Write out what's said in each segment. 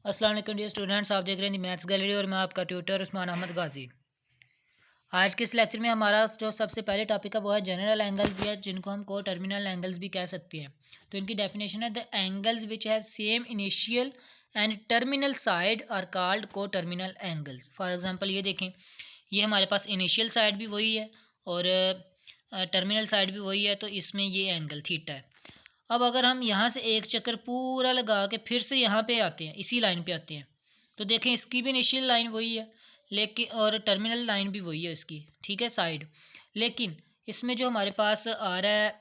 अस्सलाम वालेकुम dear students, आप देख रहे हैं दी मैथ्स गैलरी और मैं आपका ट्यूटर उस्मान अहमद गाजी। आज के इस लेक्चर में हमारा जो सबसे पहले टॉपिक है वो है जनरल एंगल्स, या जिनको हम को टर्मिनल एंगल्स भी कह सकते हैं। तो इनकी डेफिनेशन है the angles which have same initial and terminal side are called coterminal angles. For example ये देखें, ये हमारे पास इनिशियल साइड भी वही है और टर्मिनल साइड भी वही है, तो इसमें ये एंगल थीटा है। अब अगर हम यहाँ से एक चक्कर पूरा लगा के फिर से यहाँ पे आते हैं, इसी लाइन पे आते हैं, तो देखें इसकी भी इनिशियल लाइन वही है लेकिन और टर्मिनल लाइन भी वही है इसकी, ठीक है, साइड। लेकिन इसमें जो हमारे पास आ रहा है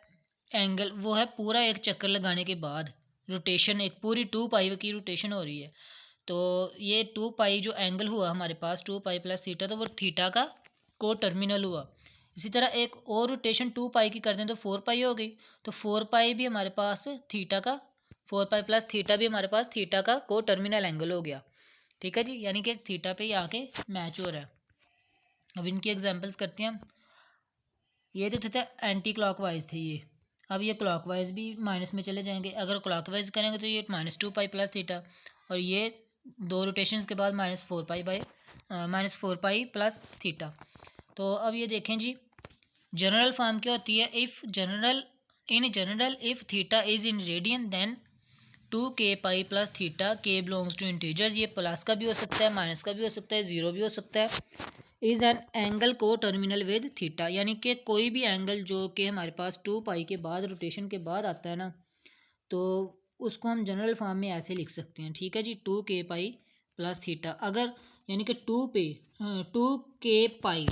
एंगल वो है पूरा एक चक्कर लगाने के बाद रोटेशन, एक पूरी 2 पाई की रोटेशन हो रही है। तो ये 2 पाई जो एंगल हुआ हमारे पास 2 पाई प्लस थीटा, तो वो थीटा का को टर्मिनल हुआ। इसी तरह एक और रोटेशन 2 पाई की कर दें तो 4 पाई हो गई। तो 4 पाई भी हमारे पास थीटा का, 4 पाई प्लस थीटा भी हमारे पास थीटा का को टर्मिनल एंगल हो गया। ठीक है जी, यानी कि थीटा पे ही आके मैच हो रहा है। अब इनकी एग्जांपल्स करते हैं हम। ये तो थीटा एंटी क्लॉकवाइज थे ये, अब ये क्लॉकवाइज भी माइनस में चले जाएंगे। अगर क्लॉकवाइज करेंगे तो ये -2 पाई प्लस थीटा, और ये दो रोटेशंस के बाद -4 पाई प्लस थीटा। तो अब ये देखें जी, जनरल फॉर्म क्या होती है, in general if theta is in radian then 2k pi plus theta, k belongs to integers, ये प्लस का भी हो सकता है, माइनस का भी हो सकता है, जीरो भी हो सकता है। इज एन एंगल को टर्मिनल विद थीटा, यानी कि कोई भी एंगल जो कि हमारे पास 2 पाई के बाद रोटेशन के बाद आता है ना, तो उसको हम जनरल फॉर्म में ऐसे लिख सकते हैं। ठीक है जी, 2k पाई प्लस थीटा, अगर यानी कि 2k पाई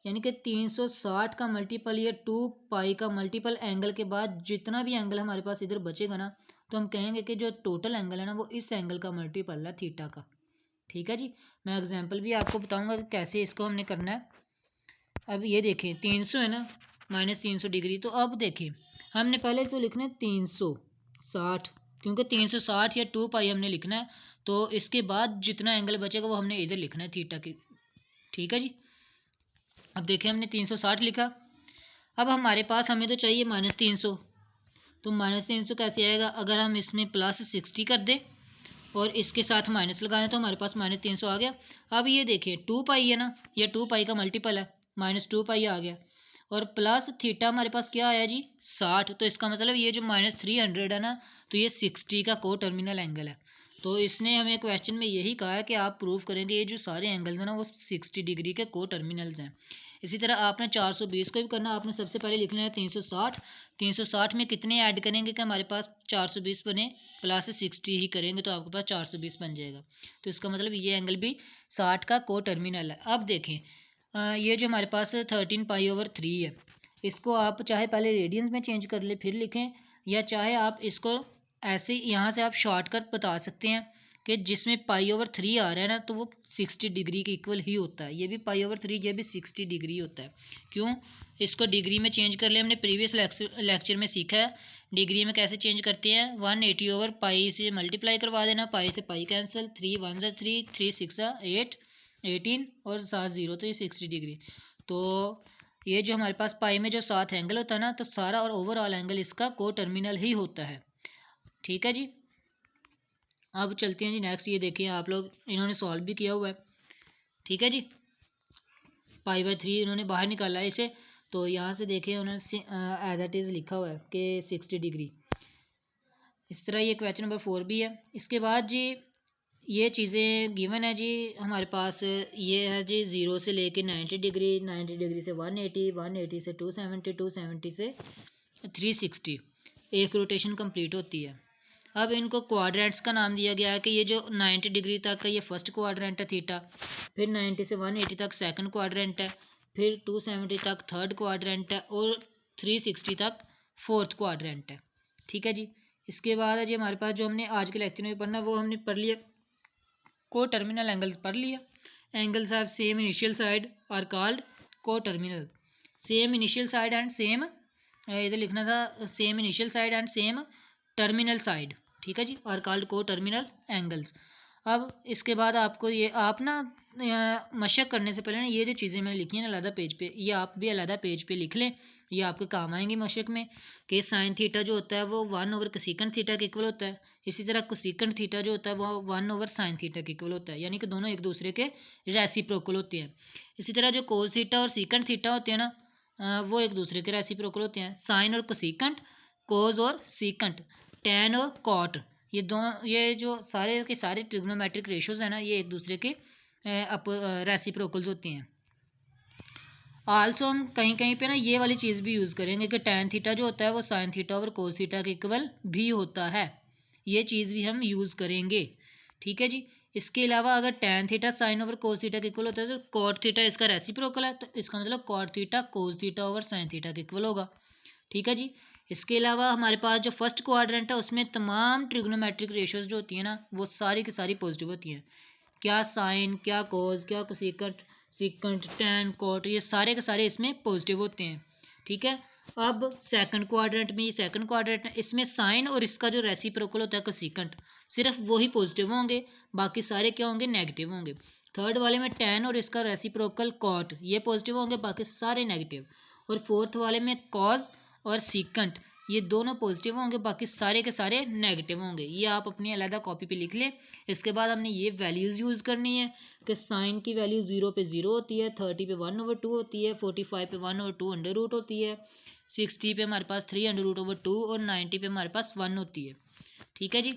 यानी कि 360 का मल्टीपल या 2 पाई का मल्टीपल एंगल के बाद जितना भी एंगल हमारे पास इधर बचेगा ना, तो हम कहेंगे कि जो टोटल एंगल है ना वो इस एंगल का मल्टीपल है थीटा का। ठीक है जी, मैं एग्जांपल भी आपको बताऊंगा कि कैसे इसको हमने करना है। अब ये देखें 300 है ना, -300 डिग्री। तो अब देखें हमने पहले तो लिखना है 360, क्योंकि 360 या 2 पाई हमने लिखना है, तो इसके बाद जितना एंगल बचेगा वो हमने इधर लिखना है थीटा की। ठीक है जी, अब देखें हमने 360 लिखा। अब हमारे पास हमें तो चाहिए -300, तो -300 कैसे आएगा, अगर हम इसमें +60 कर दें और इसके साथ माइनस लगाएं तो हमारे पास -300 आ गया। अब ये देखिए 2 पाई है ना, ये 2 पाई का मल्टीपल है, -2 पाई आ गया, और प्लस थीटा हमारे पास क्या आया जी 60। तो इसका मतलब ये जो -300 है ना, तो ये 60 का को टर्मिनल एंगल है। तो इसने हमें क्वेश्चन में यही कहा है कि आप प्रूव करेंगे ये जो सारे एंगल्स हैं ना वो 60 डिग्री के को टर्मिनल्स हैं। इसी तरह आपने 420 को भी करना, आपने सबसे पहले लिखना है 360। 360 में कितने ऐड करेंगे कि हमारे पास 420 बने, +60 ही करेंगे तो आपके पास 420 बन जाएगा। तो इसका मतलब ये एंगल भी 60 का को टर्मिनल है। अब देखें ये जो हमारे पास 13 पाई/3 है, इसको आप चाहे पहले रेडियंस में चेंज कर ले फिर लिखें, या चाहे आप इसको ऐसे यहाँ से आप शॉर्टकट बता सकते हैं कि जिसमें पाई/3 आ रहा है ना, तो वो 60 डिग्री के इक्वल ही होता है। ये भी पाई/3, ये भी 60 डिग्री होता है। क्यों, इसको डिग्री में चेंज कर ले, हमने प्रीवियस लेक्चर में सीखा है डिग्री में कैसे चेंज करते हैं। 180/पाई से मल्टीप्लाई करवा देना, पाई से पाई कैंसिल, 3 1 3, 3 6 8, 18 और 7 0, तो ये 60 डिग्री। तो ये जो हमारे पास पाई में जो 7 एंगल होता है ना, तो सारा और ओवरऑल एंगल इसका को टर्मिनल ही होता है। ठीक है जी, अब चलते हैं जी नेक्स्ट। ये देखिए आप लोग, इन्होंने सॉल्व भी किया हुआ है। ठीक है जी, पाई/3 इन्होंने बाहर निकाला है इसे, तो यहाँ से देखें उन्होंने एज इट इज़ लिखा हुआ है कि 60 डिग्री। इस तरह ये क्वेश्चन नंबर 4 भी है। इसके बाद जी ये चीज़ें गिवन है जी हमारे पास, ये है जी 0 से लेके 90 डिग्री, 90 डिग्री से 180, 180 से 270, 270 से 360, एक रोटेशन कंप्लीट होती है। अब इनको क्वाड्रेंट्स का नाम दिया गया है कि ये जो 90 डिग्री तक का ये फर्स्ट क्वाड्रेंट है थीटा, फिर 90 से 180 तक सेकंड क्वाड्रेंट है, फिर 270 तक थर्ड क्वाड्रेंट है, और 360 तक फोर्थ क्वाड्रेंट है। ठीक है जी, इसके बाद है जी हमारे पास जो हमने आज के लेक्चर में पढ़ना वो हमने पढ़ लिया, को टर्मिनल एंगल्स पढ़ लिया। Angles have same initial side are called coterminal. Same initial side and same, इधर लिखना था same initial side and same terminal side. ठीक है जी, are called coterminal angles. अब इसके बाद आपको ये आप ना मशक करने से पहले ना ये जो चीज़ें मैंने लिखी हैं ना अलहदा पेज पे, ये आप भी अलहदा पेज पे लिख लें, ये आपके काम आएंगे मशक में कि साइन थीटा जो होता है वो 1 ओवर कोसेकंड थीटा के इक्वल होता है, इसी तरह कोसेकंड थीटा जो होता है वो 1 ओवर साइन थीटा के इक्वल होता है, यानी कि दोनों एक दूसरे के रेसिप्रोकल होते हैं। इसी तरह जो कोस थीटा और सीकंड थीटा होते हैं ना, वो एक दूसरे के रेसिप्रोकल होते हैं। साइन और कोसेकंड, कोस और सीकंड, टैन और कॉट, ये जो सारे के सारे ट्रिग्नोमेट्रिक रेशियोज है ना, ये एक दूसरे के रेसिप्रोकल्स होते हैं। आल्सो हम कहीं कहीं पे ना ये वाली चीज़ भी यूज़ करेंगे कि टैन थीटा जो होता है वो साइन थीटा और कोस थीटा के इक्वल भी होता है, ये चीज़ भी हम यूज़ करेंगे। ठीक है जी। इसके अलावा अगर tan theta sine over cos theta के इक्वल होता है तो कॉट थीटा इसका रेसिप्रोकल है, तो इसका मतलब cot theta cos theta over sine theta के इक्वल होगा। ठीक है जी। इसके अलावा हमारे पास जो फर्स्ट क्वाड्रेंट है उसमें तमाम ट्रिग्नोमेट्रिक रेशियोज जो होती है ना वो सारी की सारी पॉजिटिव होती हैं। क्या साइन, क्या कोस, क्या कोसेकंट, सीकंट, टैन, कॉट, ये सारे के सारे इसमें पॉजिटिव होते हैं। ठीक है। अब सेकंड क्वाड्रेंट में, ये सेकंड क्वाड्रेंट है, इसमें साइन और इसका जो रेसिप्रोकल होता है कोसेकंट, सिर्फ वही पॉजिटिव होंगे, बाकी सारे क्या होंगे, नेगेटिव होंगे। थर्ड वाले में टैन और इसका रेसिप्रोकल कॉट, ये पॉजिटिव होंगे, बाकी सारे नेगेटिव। और फोर्थ वाले में कॉज और सीकंट, ये दोनों पॉजिटिव होंगे, बाकी सारे के सारे नेगेटिव होंगे। ये आप अपनी अलग कॉपी पे लिख लें। इसके बाद हमने ये वैल्यूज़ यूज़ करनी है कि साइन की वैल्यू 0 पे 0 होती है, 30 पे 1/2 होती है, 45 पे 1/2 अंडर रूट होती है, 60 पे हमारे पास 3√2 और 90 पे हमारे पास 1 होती है। ठीक है जी।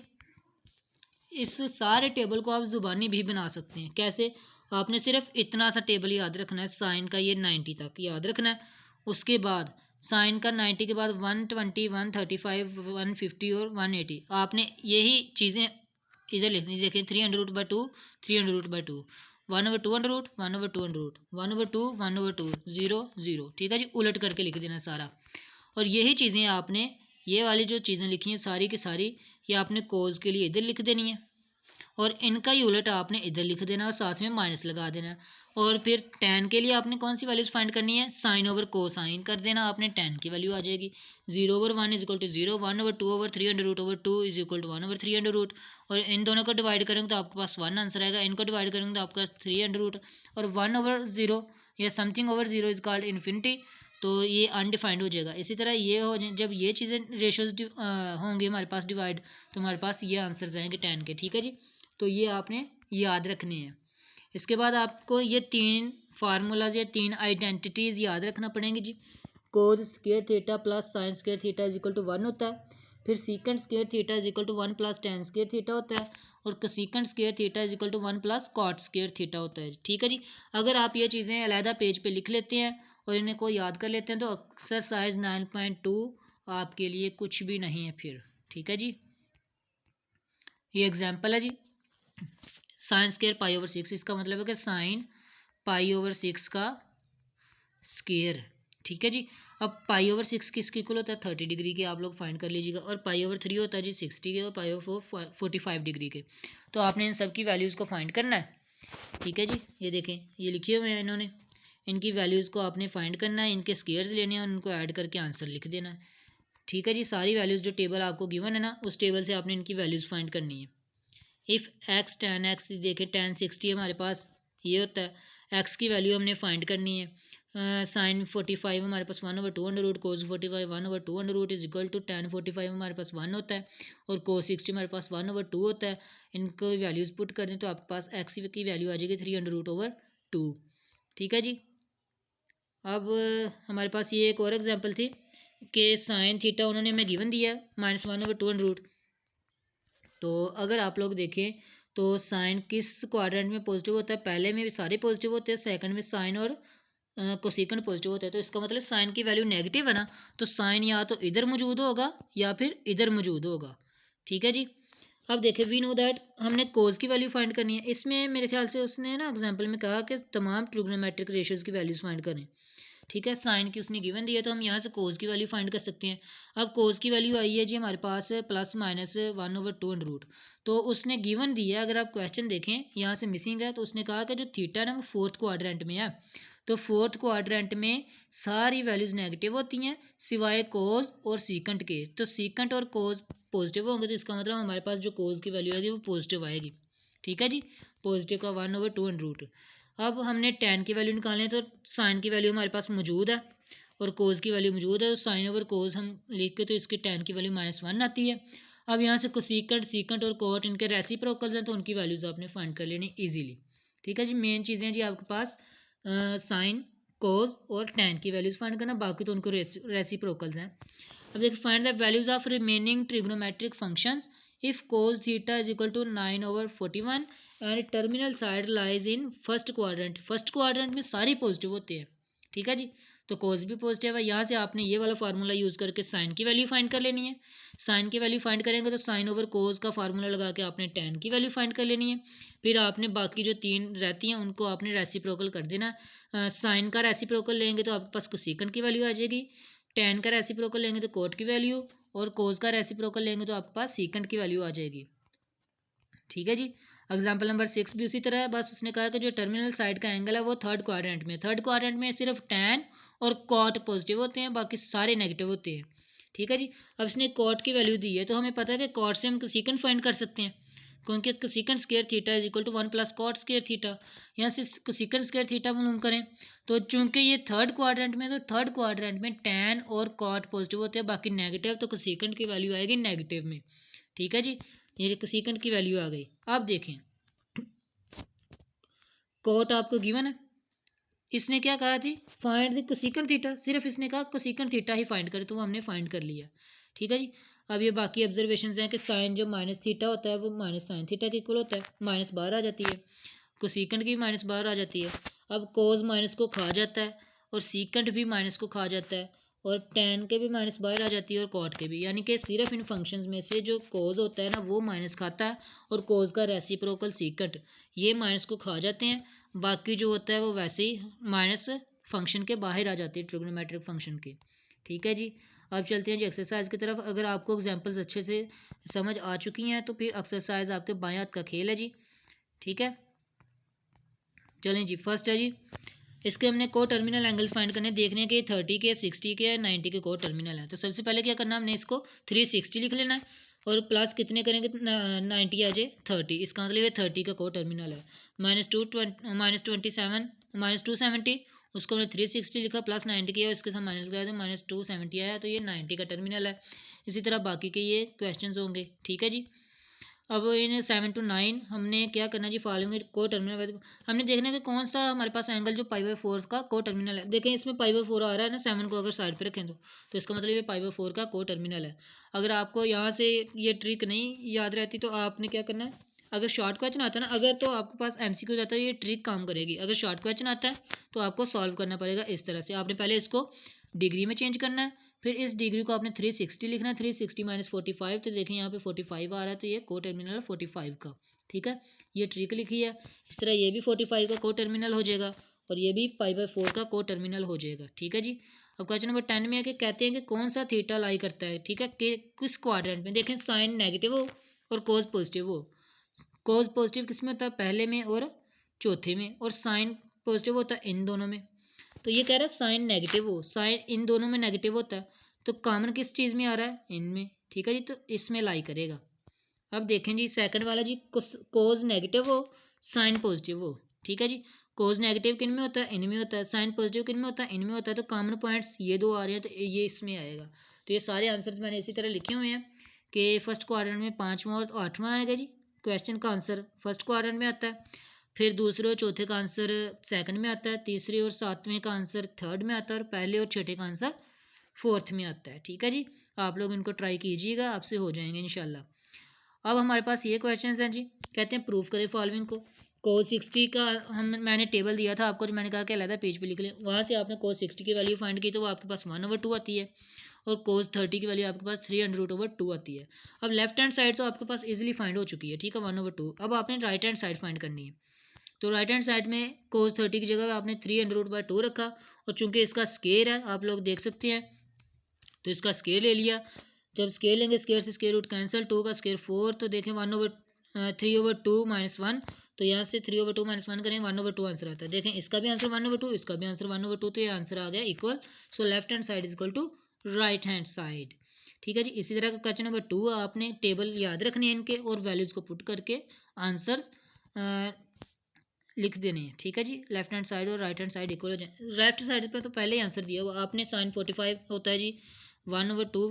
इस सारे टेबल को आप ज़ुबानी भी बना सकते हैं। कैसे? आपने सिर्फ इतना सा टेबल याद रखना है, साइन का ये 90 तक याद रखना है। उसके बाद साइन का 90 के बाद 120, 135, 150 और 180, आपने यही चीज़ें इधर लिखनी। देखें 3√2, 3√2, 1/2 1/2 1/2 1/2 0 0। ठीक है जी। उलट करके लिख देना सारा। और यही चीज़ें आपने, ये वाली जो चीज़ें लिखी हैं सारी की सारी, ये आपने कोज के लिए इधर लिख देनी है और इनका ही उलट आपने इधर लिख देना और साथ में माइनस लगा देना। और फिर टैन के लिए आपने कौन सी वैल्यूज फाइंड करनी है, साइन ओवर कोसाइन कर देना आपने, टैन की वैल्यू आ जाएगी 0/1 is equal to 0, 1/2/3√2 is equal to 1/3√। और इन दोनों को डिवाइड करेंगे तो आपके पास 1 आंसर आएगा, इनको डिवाइड करेंगे तो आपके पास 3√। और 1/0 या something over 0 is called infinity, तो ये अनडिफाइंड हो जाएगा। इसी तरह ये हो जब ये चीज़ें रेशियोज होंगे हमारे पास डिवाइड, तो हमारे पास ये आंसर जाएंगे टैन के। ठीक है जी। तो ये आपने याद रखनी है। इसके बाद आपको ये 3 फार्मूलाज या 3 आइडेंटिटीज़ याद रखना पड़ेंगी जी। Cos square theta plus sine square theta is equal to 1 होता है। फिर secant square theta is equal to 1 plus tan square theta होता है। और cosecant square theta is equal to 1 plus cot square theta होता है। ठीक है जी। अगर आप ये चीज़ें अलहदा पेज पे लिख लेते हैं और इन्हें को याद कर लेते हैं तो एक्सरसाइज 9.2 आपके लिए कुछ भी नहीं है फिर। ठीक है जी। ये एग्जाम्पल है जी, साइन स्क्वायर पाई ओवर 6, इसका मतलब है कि साइन पाई ओवर 6 का स्क्वायर। ठीक है जी। अब पाई ओवर 6 किसके इक्वल होता है, 30 डिग्री के, आप लोग फाइंड कर लीजिएगा। और पाई ओवर 3 होता है जी 60 के, और पाई ओवर 4 45 डिग्री के। तो आपने इन सब की वैल्यूज़ को फाइंड करना है। ठीक है जी। ये देखें, ये लिखे हुए हैं इन्होंने, इनकी वैल्यूज़ को आपने फाइंड करना है, इनके स्क्वायर्स लेने हैं और उनको ऐड करके आंसर लिख देना है। ठीक है जी। सारी वैल्यूज़ जो टेबल आपको गिवन है ना, उस टेबल से आपने इनकी वैल्यूज़ फाइंड करनी है। इफ़ एक्स टैन एक्स, देखें टैन 60 हमारे पास ये होता है, एक्स की वैल्यू हमने फाइंड करनी है। साइन 45 हमारे पास 1/2 under root, cos 45 1/2 under root is equal to tan 45 हमारे पास 1 होता है और कोस 60 हमारे पास 1/2 होता है। इनको वैल्यूज़ पुट कर दें तो आपके पास एक्स की वैल्यू आ जाएगी 3√2। ठीक है जी। अब हमारे पास ये एक और एग्जाम्पल थी कि साइन थीटा उन्होंने हमें गिवन दिया -1/2 अंडर रूट। तो अगर आप लोग देखें तो साइन किस क्वाड्रेंट में पॉजिटिव होता है, पहले में भी सारे पॉजिटिव होते हैं, सेकंड में साइन और कोसेकंड पॉजिटिव होता है। तो इसका मतलब साइन की वैल्यू नेगेटिव है ना, तो साइन या तो इधर मौजूद होगा या फिर इधर मौजूद होगा। ठीक है जी। अब देखें, वी नो दैट हमने कोज की वैल्यू फाइंड करनी है। इसमें मेरे ख्याल से उसने ना एग्जाम्पल में कहा कि तमाम ट्रिग्नोमेट्रिक रेशियोज की वैल्यूज फाइंड करें। ठीक है, साइन की उसने गिवन दिया तो हम यहाँ से कोज की वैल्यू फाइंड कर सकते हैं। अब कोज की वैल्यू आई है जी हमारे पास +-1/2 अंडर रूट। तो उसने गिवन दिया, अगर आप क्वेश्चन देखें यहाँ से मिसिंग है, तो उसने कहा कि जो थीटा है ना वो फोर्थ क्वाड्रेंट में है। तो फोर्थ क्वाड्रेंट में सारी वैल्यूज नेगेटिव होती हैं सिवाय कोज और सीकंट के। तो सीकंट और कोज पॉजिटिव होंगे, तो इसका मतलब हमारे पास जो कोज की वैल्यू आएगी वो पॉजिटिव आएगी। ठीक है जी। पॉजिटिव का 1/2 अंडर रूट। अब हमने टैन की वैल्यू निकालनी है, तो साइन की वैल्यू हमारे पास मौजूद है और कोस की वैल्यू मौजूद है, तो साइन ओवर कोस हम लिख के तो इसकी tan की वैल्यू -1 आती है। अब यहाँ से कोसिकेंट, सीकेंट और कोट इनके रेसिप्रोकल्स हैं, तो उनकी वैल्यूज आपने फाइंड कर लेनी इजीली। ठीक है जी, मेन चीज़ें जी आपके पास साइन, कोस और tan की वैल्यूज फाइंड करना, बाकी तो उनको रेसिप्रोकल्स हैं। अब देखिए, find the values of remaining trigonometric functions if cos theta is equal to 9/41 and terminal side lies in first quadrant. First quadrant में सारे पॉजिटिव होते हैं। ठीक है जी, तो cos भी पॉजिटिव है। यहाँ से आपने ये वाला फार्मूला यूज करके साइन की वैल्यू फाइंड कर लेनी है। साइन की वैल्यू फाइंड करेंगे तो साइन ओवर कोस का फार्मूला लगा के आपने tan की वैल्यू फाइंड कर लेनी है। फिर आपने बाकी जो 3 रहती हैं उनको आपने रेसिप्रोकल कर देना। साइन का रेसिप्रोकल लेंगे तो आपके पास कोसिकेंट की वैल्यू आ जाएगी, tan का रेसिप्रोकल लेंगे तो कोट की वैल्यू, और कोस का रेसिप्रोकल लेंगे तो आपके पास सीकेंट की वैल्यू आ जाएगी। ठीक है जी, एग्जाम्पल नंबर 6 भी उसी तरह है, बस उसने कहा कि जो टर्मिनल साइड का एंगल है वो थर्ड क्वाड्रेंट में, थर्ड क्वाड्रेंट में सिर्फ tan और कॉट पॉजिटिव होते हैं, बाकी सारे नेगेटिव होते हैं। ठीक है जी, अब इसने कॉट की वैल्यू दी है तो हमें पता है कि कॉट से हम कोसिकेंट फाइंड कर सकते हैं, क्योंकि cosecant square theta is equal to 1 plus cot square theta. यहाँ से कोसिकेंट स्क्वायर थीटा मालूम करें, तो चूंकि ये थर्ड क्वाड्रेंट में, तो थर्ड क्वाड्रेंट में tan और कॉट पॉजिटिव होते हैं, बाकी नेगेटिव, तो कोसिकेंट की वैल्यू आएगी नेगेटिव में। ठीक है जी, ये कोसिकेंट की वैल्यू आ गई। अब देखें, कॉट आपको गिवन है, इसने क्या कहा थी, फाइंड द कोसिकेंट थीटा, सिर्फ इसने कहा कोसिकेंट थीटा ही फाइंड करे, तो वो हमने फाइंड कर लिया। ठीक है जी, अब ये बाकी ऑब्जर्वेशंस हैं कि साइन जो माइनस थीटा होता है वो माइनस साइन थीटा के इक्वल होता है, माइनस बाहर आ जाती है, कोसिकेंट की माइनस बाहर आ जाती है। अब कोस माइनस को खा जाता है और सीकेंट भी माइनस को खा जाता है, और tan के भी माइनस बाहर आ जाती है और कॉट के भी, यानी कि सिर्फ इन फंक्शंस में से जो कोस होता है ना वो माइनस खाता है, और कोस का रेसिप्रोकल सीकेंट ये माइनस को खा जाते हैं, बाकी जो होता है वो वैसे ही माइनस फंक्शन के बाहर आ जाती है, ट्रिग्नोमेट्रिक फंक्शन के। ठीक है जी, अब चलते हैं जी एक्सरसाइज की तरफ। अगर आपको एग्जांपल्स अच्छे से समझ आ चुकी हैं तो फिर एक्सरसाइज आपके बाएं हाथ का खेल है जी। ठीक है, चलें जी, फर्स्ट है जी, इसके हमने को टर्मिनल एंगल्स फाइंड करने, देखने के 30 के, 60 के, 90 के को टर्मिनल है। तो सबसे पहले क्या करना, हमने इसको 360 लिख लेना है, और प्लस कितने करेंगे, 90 आ जाए 30, इसका मतलब ये 30 का को टर्मिनल है। -227 -270, उसको हमने 360 लिखा, प्लस 90 किया, इसके साथ माइनस किया तो -270 आया, तो ये 90 का टर्मिनल है। इसी तरह बाकी के ये क्वेश्चन होंगे। ठीक है जी, अब इन 7 to 9 हमने क्या करना जी, फॉलोइंग को टर्मिनल हमने देखना है कि कौन सा हमारे पास एंगल जो π/4 का को टर्मिनल है। देखें इसमें π/4 आ रहा है ना, 7 को अगर साइड पे रखें तो इसका मतलब ये π/4 का को टर्मिनल है। अगर आपको यहाँ से ये ट्रिक नहीं याद रहती तो आपने क्या करना है, अगर शॉर्ट क्वेश्चन आता है ना, अगर तो आपके पास MCQ जाता है ये ट्रिक काम करेगी, अगर शॉर्ट क्वेश्चन आता है तो आपको सॉल्व करना पड़ेगा इस तरह से। आपने पहले इसको डिग्री में चेंज करना है, फिर इस डिग्री को आपने 360 लिखना है, 360 - 45, तो देखें यहाँ पे 45 आ रहा है, तो ये को टर्मिनल 45 का। ठीक है, ये ट्रिक लिखी है। इस तरह ये भी 45 का को टर्मिनल हो जाएगा, और ये भी π/4 का को टर्मिनल हो जाएगा। ठीक है जी, अब क्वेश्चन नंबर 10 में है कि कहते हैं कि कौन सा थीटा लाई करता है। ठीक है, कि किस क्वाड्रेंट में, देखें साइन नेगेटिव हो और कोस पॉजिटिव हो। कोस पॉजिटिव किस में होता है, पहले में और चौथे में, और साइन पॉजिटिव होता है इन दोनों में। तो ये कह रहा है साइन नेगेटिव हो, साइन इन दोनों में नेगेटिव होता है, तो कॉमन किस चीज़ में आ रहा है, इनमें। ठीक है जी, तो इसमें लाई करेगा। अब देखें जी सेकंड वाला जी, कोज नेगेटिव हो, साइन पॉजिटिव हो। ठीक है जी, कोज नेगेटिव किन में होता है, इनमें होता है, साइन पॉजिटिव किन में होता है, इनमें होता है, तो कॉमन पॉइंट्स ये दो आ रहे हैं, तो ये इसमें आएगा। तो ये सारे आंसर्स मैंने इसी तरह लिखे हुए हैं कि फर्स्ट क्वाड्रेंट में 5वां और 8वां आएगा जी, क्वेश्चन का आंसर फर्स्ट क्वाड्रेंट में आता है, फिर दूसरे और चौथे का आंसर सेकंड में आता है, तीसरे और सातवें का आंसर थर्ड में आता है, और पहले और छठे का आंसर फोर्थ में आता है। ठीक है जी, आप लोग इनको ट्राई कीजिएगा, आपसे हो जाएंगे इंशाल्लाह। अब हमारे पास ये क्वेश्चन हैं जी, कहते हैं प्रूफ करें फॉलोइंग को। कोस 60 का मैंने टेबल दिया था आपको, जो मैंने कहा कि अलग पेज पे लिख लें, वहाँ से आपने कोस 60 की वैल्यू फाइंड की तो वो आपके पास 1/2 आती है, और कोस 30 की वैल्यू आपके पास 300/2 आती है। अब लेफ्ट हैंड साइड तो आपके पास इजीली फाइंड हो चुकी है। ठीक है, 1/2। अब आपने राइट हैंड साइड फाइंड करनी है, तो राइट हैंड साइड में कोस 30 की जगह आपने 300/2 रखा, और चूंकि इसका स्केयर है आप लोग देख सकते हैं, तो इसका स्केयर ले लिया। जब स्केयर लेंगे, स्केयर से स्केयर रूट कैंसिल, 2 का स्केयर 4, तो देखें 3/2 - 1, तो यहाँ से 3/2 - 1 करें, 1/2 आंसर आता है। देखें इसका भी आंसर 1/2, इसका भी आंसर 1/2, तो ये आंसर आ गया equal. So left hand side is equal to right hand side. ठीक है जी, इसी तरह का क्वेश्चन नंबर 2 आपने टेबल याद रखने हैं इनके, और वैल्यूज को पुट करके आंसर्स लिख देनी है, ठीक है जी। लेफ्ट हैंड साइड और राइट हैंड साइड इक्वल हो जाए। लेफ्ट साइड पे तो पहले ही आंसर दिया हुआ आपने, साइन 45 होता है जी 1/2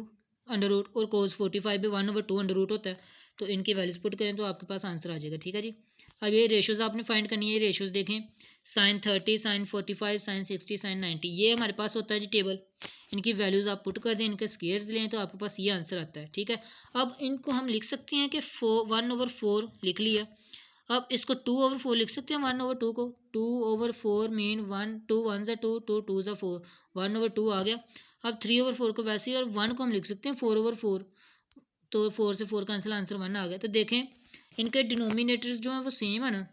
अंडर रूट, और कोस 45 भी 1/2 अंडर रूट होता है। तो इनकी वैल्यूज पुट करें तो आपके पास आंसर आ जाएगा, ठीक है जी। अब ये रेशोज आपने फाइंड करनी है, रेशोज देखें, साइन 30, साइन 45, साइन 60, साइन 90, ये हमारे पास होता है जी टेबल। इनकी वैल्यूज आप पुट कर दें, इनके स्केयर्स लें तो आपके पास ये आंसर आता है, ठीक है। अब इनको हम लिख सकते हैं कि 1/4 लिख लिया। अब इसको 2/4 लिख सकते हैं 1/2 को। 2/4 मीन 2 1 2 2 2 4, 1/2 आ गया। अब 3/4 को वैसे ही, और 1 को हम लिख सकते हैं 4/4, तो 4 से 4 कैंसिल, आंसर 1 आ गया। तो देखें इनके डिनोमिनेटर्स जो हैं वो सेम है ना,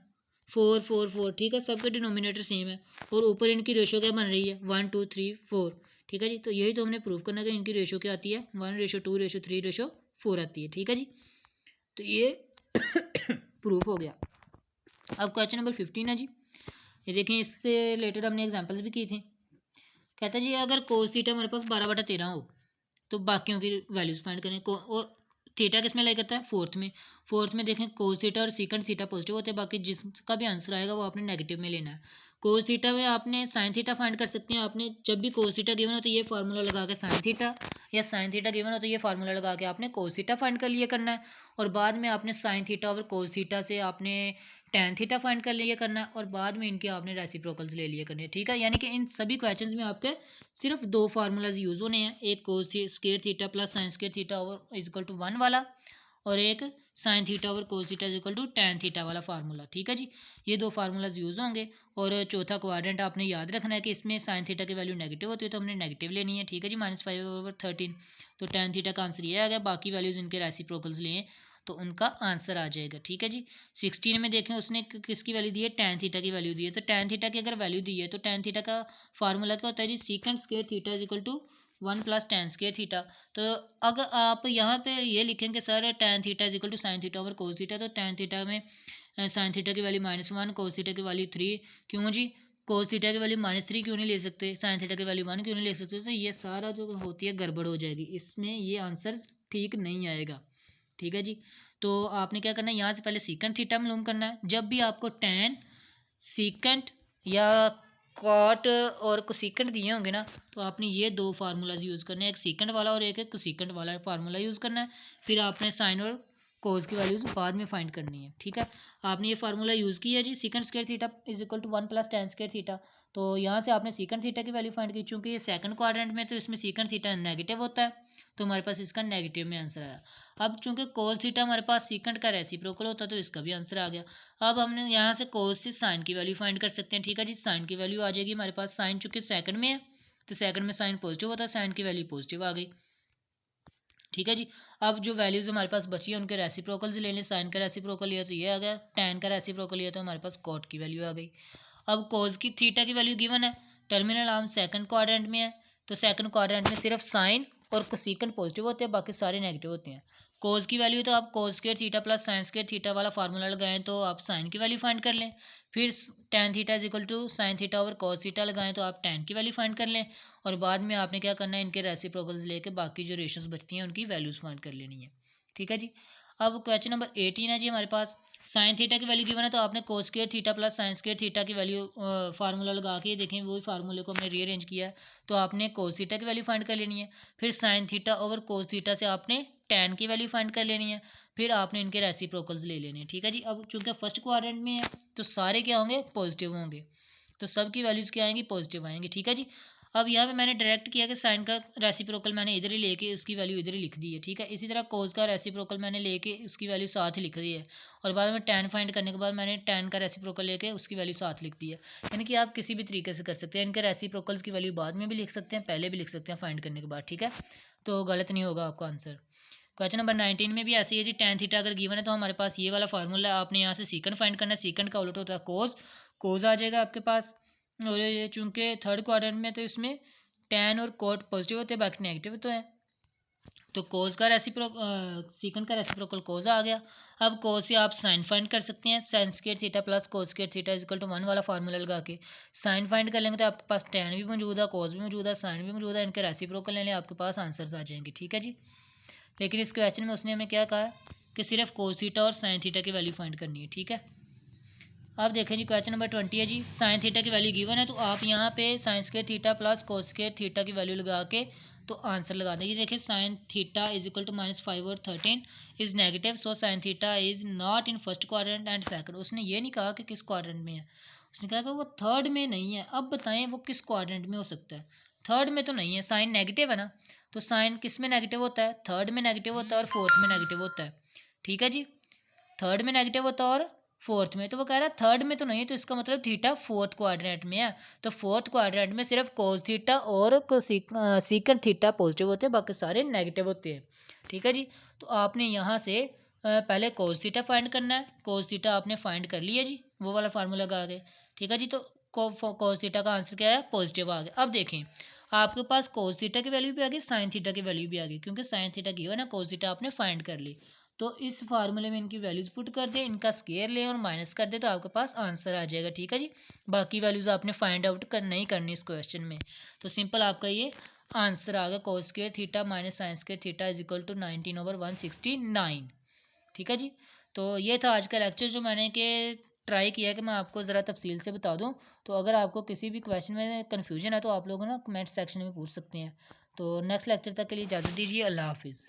4 4 4, ठीक है, सबके डिनोमिनेटर सेम है। और ऊपर इनकी रेशो क्या बन रही है, 1 2 3 4, ठीक है जी। तो यही तो हमने प्रूव करना है कि इनकी रेशो क्या आती है, 1:2:3:4 आती है, ठीक है जी। तो ये प्रूफ हो गया। अब क्वेश्चन नंबर 15 है जी, ये देखें, इससे रिलेटेड हमने एग्जांपल्स भी की थी। कहता है जी अगर कोस थीटा हमारे पास 12/13 हो तो बाकियों की वैल्यूज फाइंड करें। और थीटा किस में लाई करता है, फोर्थ में। फोर्थ में देखें कोस थीटा और सीकंड थीटा पॉजिटिव होते हैं, बाकी जिसका भी आंसर आएगा वो आपने नेगेटिव में लेना है। कोस थीटा में आपने साइन थीटा फाइंड कर सकते हैं। आपने जब भी कोस थीटा गिवन हो तो ये फार्मूला लगा के साइन थीटा, या साइन थीटा गिवन हो तो ये फार्मूला लगा के आपने कोस थीटा फाइंड कर लिया करना है। और बाद में आपने साइन थीटा और कोस थीटा से आपने टैन थीटा फाइंड कर लिया करना है, और बाद में इनके आपने रेसिप्रोकल्स ले लिया करने, ठीक है। यानी कि इन सभी क्वेश्चंस में आपके सिर्फ दो फार्मूलाज यूज होने हैं, एक cos square theta plus sine square theta over is equal to 1 वाला, और एक sine theta over cos theta is equal to tan theta वाला फार्मूला, ठीक है जी। ये दो फार्मूलाज यूज होंगे। और चौथा क्वाड्रेंट आपने याद रखना है कि इसमें साइन थीटा की वैल्यू नेगेटिव होती है तो हमने नेगेटिव लेनी है, ठीक है जी, -5/13। तो टैन थीटा का आंसर ये आ गया। बाकी वैल्यूज इनके रेसिप्रोकल्स लें तो उनका आंसर आ जाएगा, ठीक है जी। 16 में देखें उसने किसकी वैल्यू दी है, टैन थीटा की वैल्यू दी है। तो टैन थीटा की अगर वैल्यू दी है तो टैन थीटा का फार्मूला क्या होता है जी, secant square theta is equal to 1 plus tan square theta. तो अगर आप यहाँ पे ये लिखेंगे sir tan theta is equal to sine theta over cos theta, तो टैन थीटा में साइन थीटा की वैल्यू -1, कोस थीटा की वैल्यू 3, क्यों जी, कोस थीटा की वैल्यू -3 क्यों नहीं ले सकते, साइन थीटा की वैल्यू 1 क्यों नहीं ले सकते। तो ये सारा जो होती है गड़बड़ हो जाएगी, इसमें ये आंसर ठीक नहीं आएगा, ठीक है जी। तो आपने क्या करना है, यहाँ से पहले सीकेंट थीटा मालूम करना है। जब भी आपको टैन, सीकेंट या कॉट और कोसीकेंट दिए होंगे ना, तो आपने ये दो फार्मूलाज यूज़ करने हैं, एक सीकेंट वाला और एक कोसीकेंट वाला फार्मूला यूज़ करना है। फिर आपने साइन और कोस की वैल्यूज बाद में फाइंड करनी है, ठीक है। आपने ये फार्मूला यूज़ किया जी, secant square theta is equal to 1 plus tan square theta. तो यहाँ से आपने सीकेंट थीटा की वैल्यू फाइंड की, चूंकि ये सेकंड क्वाड्रेंट में तो इसमें सीकेंट थीटा नेगेटिव होता है, तो हमारे पास इसका नेगेटिव में आंसर आया। अब चूंकि कोस थीटा हमारे पास सीकेंट का रेसिप्रोकल होता है तो इसका भी आंसर आ गया। अब हमने यहाँ से कोस से साइन की वैल्यू फाइंड कर सकते हैं, ठीक है जी। साइन की वैल्यू आ जाएगी हमारे पास, साइन चूंकि सेकंड में है तो सेकंड में साइन पॉजिटिव होता है, साइन की वैल्यू पॉजिटिव आ गई, ठीक है जी। अब जो वैल्यूज हमारे पास बची है उनके रेसिप्रोकल्स ले लें। साइन का रेसिप्रोकल लिया तो ये आ गया, टैन का रेसिप्रोकल लिया तो हमारे पास कॉट की वैल्यू आ गई। अब कोस की थीटा की वैल्यू गिवन है, टर्मिनल आर्म सेकंड क्वाड्रेंट में है, तो सेकंड क्वाड्रेंट में सिर्फ साइन और कोसेकेंट पॉजिटिव होते हैं, बाकी सारे नेगेटिव होते हैं। कोस की वैल्यू तो आप कोस square theta plus sine square theta वाला फार्मूला लगाएं तो आप साइन की वैल्यू फाइंड कर लें। फिर tan theta is equal to sine theta over cos theta लगाएं तो आप टैन की वैल्यू फाइंड कर लें। और बाद में आपने क्या करना है, इनके रेसिप्रोकल्स लेके बाकी जो रेशोज बचती हैं उनकी वैल्यूज फाइंड कर लेनी है, ठीक है जी। अब क्वेश्चन नंबर 18 है जी हमारे पास, साइन थीटा की वैल्यू गिवन है तो आपने कोस square theta plus sine square theta की वैल्यू फार्मूला लगा के देखें, वही फार्मूले को हमने रीअरेंज किया है, तो आपने कोस थीटा की वैल्यू फाइंड कर लेनी है। फिर sign theta over cos theta से आपने टैन की वैल्यू फाइंड कर लेनी है। फिर आपने इनके रेसिप्रोकल्स ले लेने हैं, ठीक है जी। अब चूंकि फर्स्ट क्वाड्रेंट में है तो सारे क्या होंगे, पॉजिटिव होंगे, तो सब की वैल्यूज क्या आएंगी, पॉजिटिव आएंगी, ठीक है जी। अब यहाँ पे मैंने डायरेक्ट किया कि साइन का रेसिप्रोकल मैंने इधर ही लेके उसकी वैल्यू इधर ही लिख दी है, ठीक है। इसी तरह कोस का रेसिप्रोकल मैंने लेके उसकी वैल्यू साथ ही लिख दी है, और बाद में टैन फाइंड करने के बाद मैंने टैन का रेसिप्रोकल लेके उसकी वैल्यू साथ लिख दी है। यानी कि आप किसी भी तरीके से कर सकते हैं, इनके रेसिप्रोकल्स की वैल्यू बाद में भी लिख सकते हैं, पहले भी लिख सकते हैं फाइंड करने के बाद, ठीक है। तो गलत नहीं होगा आपका आंसर। क्वेश्चन नंबर 19 में भी ऐसे ही है जी, टैन थीटा अगर गिवन है तो हमारे पास ये वाला फार्मूला, आपने यहाँ से सीकेंड फाइंड करना है, सीकेंड का उलट होता है कोस, कोस आ जाएगा आपके पास। और ये चूंकि थर्ड क्वाड्रेंट में तो इसमें टैन और कोट पॉजिटिव होते हैं, बाकी नेगेटिव तो है, तो कोस का सीकेंड का रेसिप्रोकल कोस आ गया। अब कोस से आप साइन फाइंड कर सकते हैं, sine square theta plus cos square theta is equal to 1 वाला फार्मूला लगा के साइन फाइंड कर लेंगे तो आपके पास टैन भी मौजूद है, कोस भी मौजूद है, साइन भी मौजूद है, इनके रेसिप्रोकल ले लें, आपके पास आंसर्स आ जाएंगे, ठीक है जी। लेकिन इस क्वेश्चन में उसने हमें क्या कहा कि सिर्फ कोस थीटा और साइन थीटा की वैल्यू फाइंड करनी है, ठीक है। अब देखें जी क्वेश्चन नंबर 20 है जी, साइन थीटा की वैल्यू गिवन है, तो आप यहाँ पे sine square theta plus cos square theta की वैल्यू लगा के तो आंसर लगा देंगे। देखिए sine theta is equal to -5 और 13 is negative, so sine theta is not in first quadrant and second. उसने ये नहीं कहा कि किस क्वाड्रेंट में है, उसने कहा कि वो थर्ड में नहीं है। अब बताएं वो किस क्वाड्रेंट में हो सकता है, थर्ड में तो नहीं है, साइन नेगेटिव है ना, तो साइन किस में नेगेटिव होता है, थर्ड में नेगेटिव होता है और फोर्थ में नेगेटिव होता है। ठीक है जी, थर्ड में नेगेटिव होता है और फोर्थ में, तो वो कह रहा है थर्ड में तो नहीं, तो इसका मतलब थीटा फोर्थ क्वाड्रेंट में है। तो फोर्थ क्वाड्रेंट में सिर्फ कोस थीटा और सीकंड थीटा पॉजिटिव होते हैं, बाकी सारे नेगेटिव होते हैं। ठीक है जी, तो आपने यहाँ से पहले कोस थीटा फाइंड करना है, कोस थीटा आपने फाइंड कर लिया जी, वो वाला फार्मूला लगा के। ठीक है जी, तो कोस थीटा का आंसर क्या है, पॉजिटिव आ गया। अब देखें आपके पास कोस थीटा की वैल्यू भी आ गई, साइन थीटा की वैल्यू भी आ गई, क्योंकि साइन थीटा गिवन है, कोस थीटा आपने फाइंड कर ली। तो इस फार्मूले में इनकी वैल्यूज पुट कर दे, इनका स्केयर ले और माइनस कर दे, तो आपके पास आंसर आ जाएगा। ठीक है जी, बाकी वैल्यूज आपने फाइंड आउट नहीं करनी इस क्वेश्चन में। तो सिंपल आपका ये आंसर आ गया, cos square theta minus sine square theta is equal to 19/169। ठीक है जी, तो ये था आज का लेक्चर, जो मैंने कि ट्राई किया कि मैं आपको ज़रा तफसील से बता दूं। तो अगर आपको किसी भी क्वेश्चन में कन्फ्यूजन है तो आप लोग ना कमेंट सेक्शन में पूछ सकते हैं। तो नेक्स्ट लेक्चर तक के लिए इजाज़त दीजिए, अल्लाह हाफिज़।